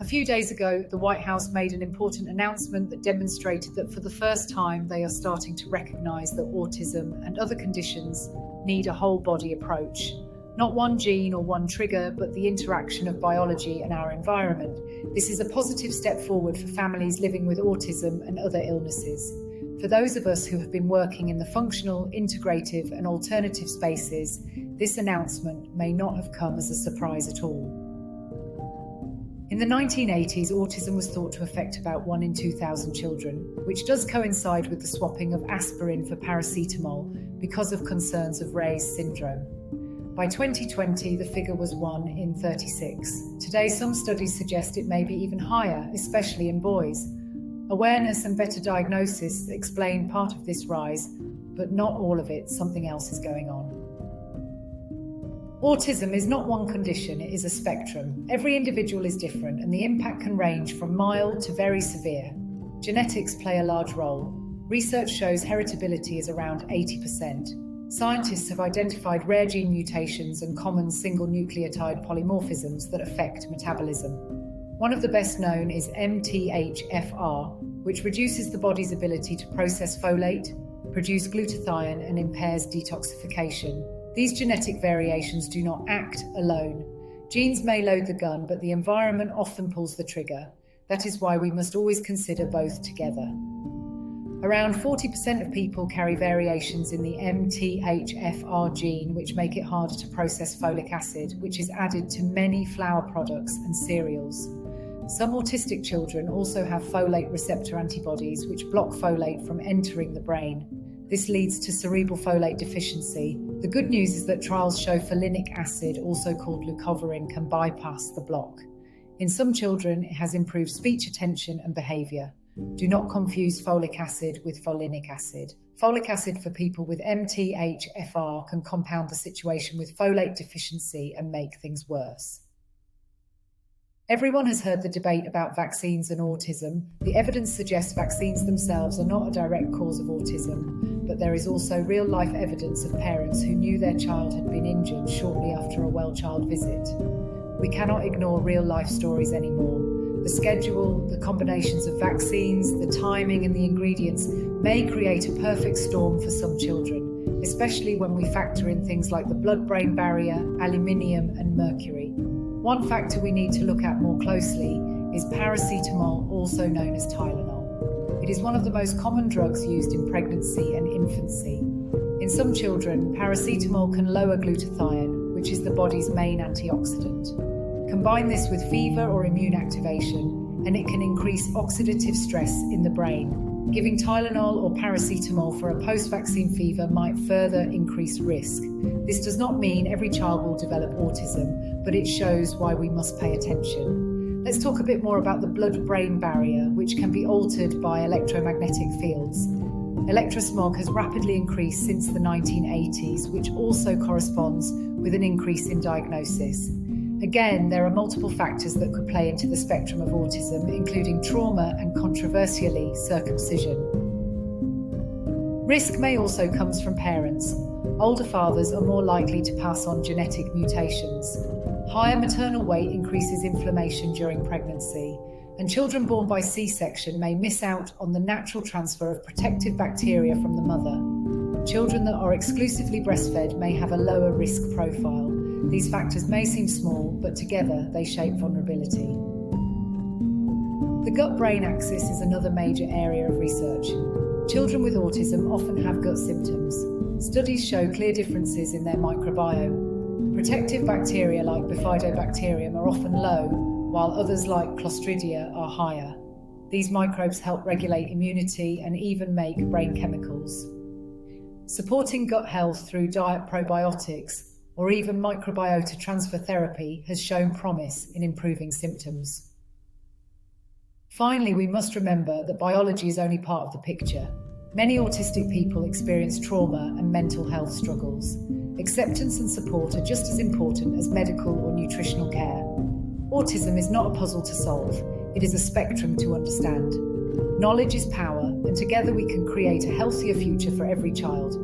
A few days ago, the White House made an important announcement that demonstrated that for the first time they are starting to recognize that autism and other conditions need a whole-body approach. Not one gene or one trigger, but the interaction of biology and our environment. This is a positive step forward for families living with autism and other illnesses. For those of us who have been working in the functional, integrative, and alternative spaces, this announcement may not have come as a surprise at all. In the 1980s, autism was thought to affect about 1 in 2,000 children, which does coincide with the swapping of aspirin for paracetamol because of concerns of Ray's syndrome. By 2020, the figure was 1 in 36. Today, some studies suggest it may be even higher, especially in boys. Awareness and better diagnosis explain part of this rise, but not all of it. Something else is going on. Autism is not one condition, it is a spectrum. Every individual is different, and the impact can range from mild to very severe. Genetics play a large role. Research shows heritability is around 80%. Scientists have identified rare gene mutations and common single nucleotide polymorphisms that affect metabolism. One of the best known is MTHFR, which reduces the body's ability to process folate, produce glutathione, and impairs detoxification. These genetic variations do not act alone. Genes may load the gun, but the environment often pulls the trigger. That is why we must always consider both together. Around 40% of people carry variations in the MTHFR gene, which make it harder to process folic acid, which is added to many flour products and cereals. Some autistic children also have folate receptor antibodies, which block folate from entering the brain. This leads to cerebral folate deficiency. The good news is that trials show folinic acid, also called Leucovorin, can bypass the block. In some children, it has improved speech, attention, and behavior. Do not confuse folic acid with folinic acid. Folic acid for people with MTHFR can compound the situation with folate deficiency and make things worse. Everyone has heard the debate about vaccines and autism. The evidence suggests vaccines themselves are not a direct cause of autism, but there is also real-life evidence of parents who knew their child had been injured shortly after a well-child visit. We cannot ignore real-life stories anymore. The schedule, the combinations of vaccines, the timing, and the ingredients may create a perfect storm for some children, especially when we factor in things like the blood-brain barrier, aluminium, and mercury. One factor we need to look at more closely is paracetamol, also known as Tylenol. It is one of the most common drugs used in pregnancy and infancy. In some children, paracetamol can lower glutathione, which is the body's main antioxidant. Combine this with fever or immune activation, and it can increase oxidative stress in the brain. Giving Tylenol or paracetamol for a post-vaccine fever might further increase risk. This does not mean every child will develop autism, but it shows why we must pay attention. Let's talk a bit more about the blood-brain barrier, which can be altered by electromagnetic fields. Electrosmog has rapidly increased since the 1980s, which also corresponds with an increase in diagnosis. Again, there are multiple factors that could play into the spectrum of autism, including trauma and, controversially, circumcision. Risk may also come from parents. Older fathers are more likely to pass on genetic mutations. Higher maternal weight increases inflammation during pregnancy, and children born by C-section may miss out on the natural transfer of protective bacteria from the mother. Children that are exclusively breastfed may have a lower risk profile. These factors may seem small, but together they shape vulnerability. The gut-brain axis is another major area of research. Children with autism often have gut symptoms. Studies show clear differences in their microbiome. Protective bacteria like bifidobacterium are often low, while others like Clostridia are higher. These microbes help regulate immunity and even make brain chemicals. Supporting gut health through diet probiotics or even microbiota transfer therapy has shown promise in improving symptoms. Finally, we must remember that biology is only part of the picture. Many autistic people experience trauma and mental health struggles. Acceptance and support are just as important as medical or nutritional care. Autism is not a puzzle to solve, it is a spectrum to understand. Knowledge is power, and together we can create a healthier future for every child.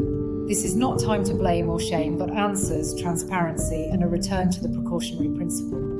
This is not time to blame or shame, but answers, transparency, and a return to the precautionary principle.